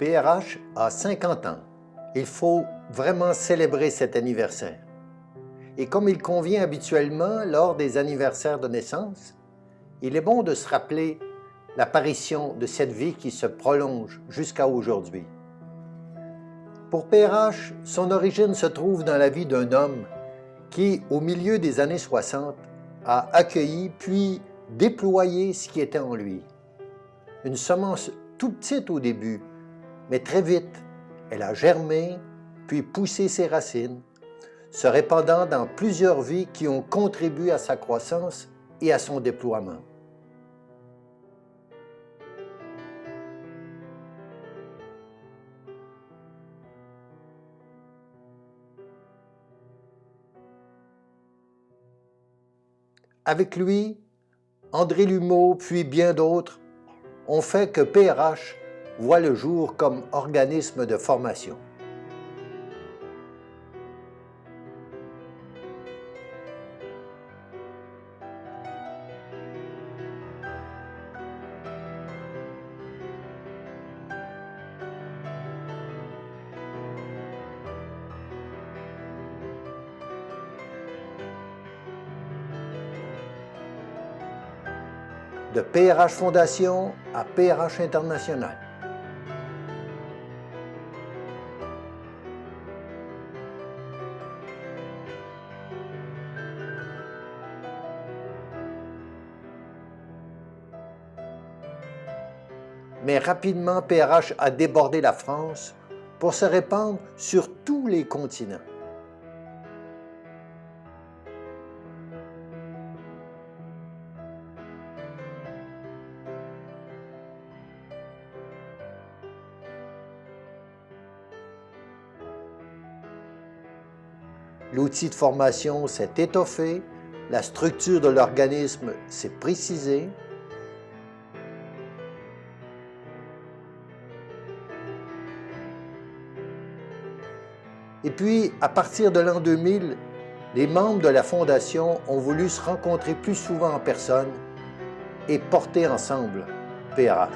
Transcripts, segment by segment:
PRH a 50 ans. Il faut vraiment célébrer cet anniversaire. Et comme il convient habituellement lors des anniversaires de naissance, il est bon de se rappeler l'apparition de cette vie qui se prolonge jusqu'à aujourd'hui. Pour PRH, son origine se trouve dans la vie d'un homme qui, au milieu des années 60, a accueilli puis déployé ce qui était en lui. Une semence tout petite au début, mais très vite, elle a germé, puis poussé ses racines, se répandant dans plusieurs vies qui ont contribué à sa croissance et à son déploiement. Avec lui, André Lumeau, puis bien d'autres, ont fait que PRH voit le jour comme organisme de formation. De PRH Fondation à PRH International. Mais rapidement, PRH a débordé la France pour se répandre sur tous les continents. L'outil de formation s'est étoffé, la structure de l'organisme s'est précisée. Et puis, à partir de l'an 2000, les membres de la Fondation ont voulu se rencontrer plus souvent en personne et porter ensemble PRH.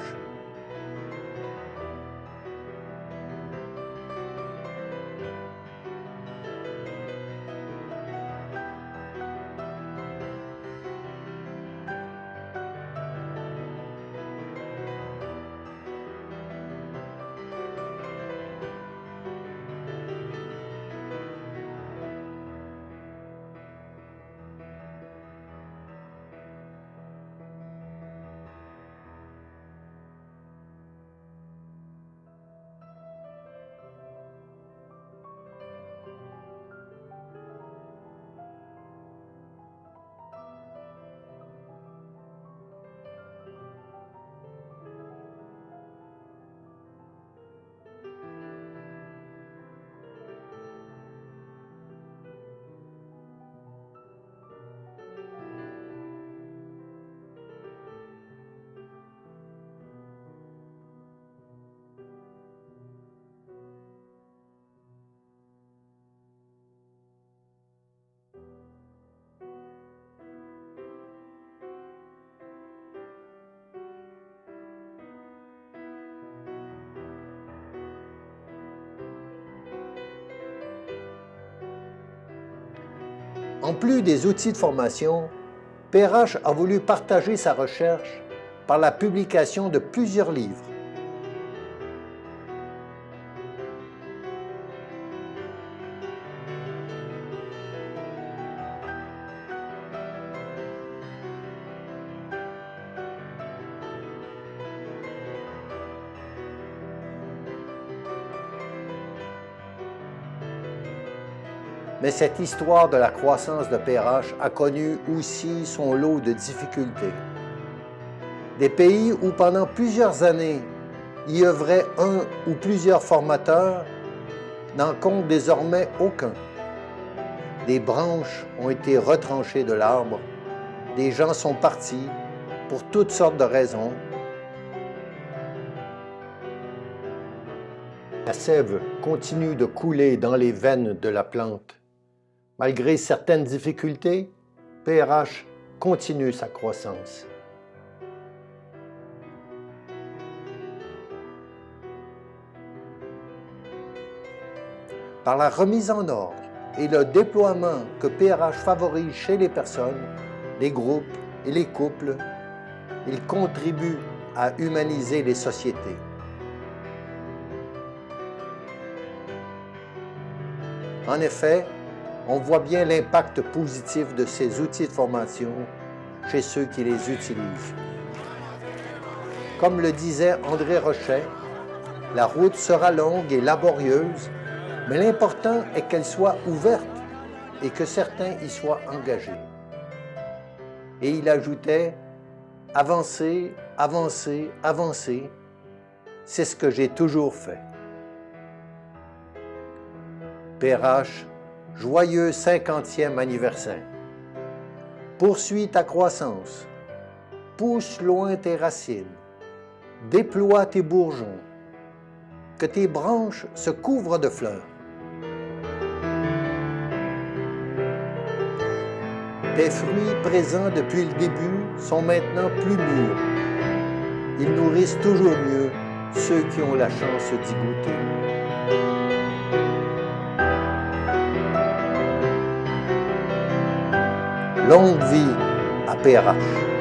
En plus des outils de formation, PRH a voulu partager sa recherche par la publication de plusieurs livres. Mais cette histoire de la croissance de PRH a connu aussi son lot de difficultés. Des pays où pendant plusieurs années, y œuvrait un ou plusieurs formateurs n'en comptent désormais aucun. Des branches ont été retranchées de l'arbre, des gens sont partis pour toutes sortes de raisons. La sève continue de couler dans les veines de la plante. Malgré certaines difficultés, PRH continue sa croissance. Par la remise en ordre et le déploiement que PRH favorise chez les personnes, les groupes et les couples, il contribue à humaniser les sociétés. En effet, on voit bien l'impact positif de ces outils de formation chez ceux qui les utilisent. Comme le disait André Rochet, la route sera longue et laborieuse, mais l'important est qu'elle soit ouverte et que certains y soient engagés. Et il ajoutait « Avancer, avancer, avancer, c'est ce que j'ai toujours fait. » PRH, joyeux 50e anniversaire. Poursuis ta croissance, pousse loin tes racines, déploie tes bourgeons, que tes branches se couvrent de fleurs. Tes fruits présents depuis le début sont maintenant plus mûrs. Ils nourrissent toujours mieux ceux qui ont la chance d'y goûter. Longue vie à PRH.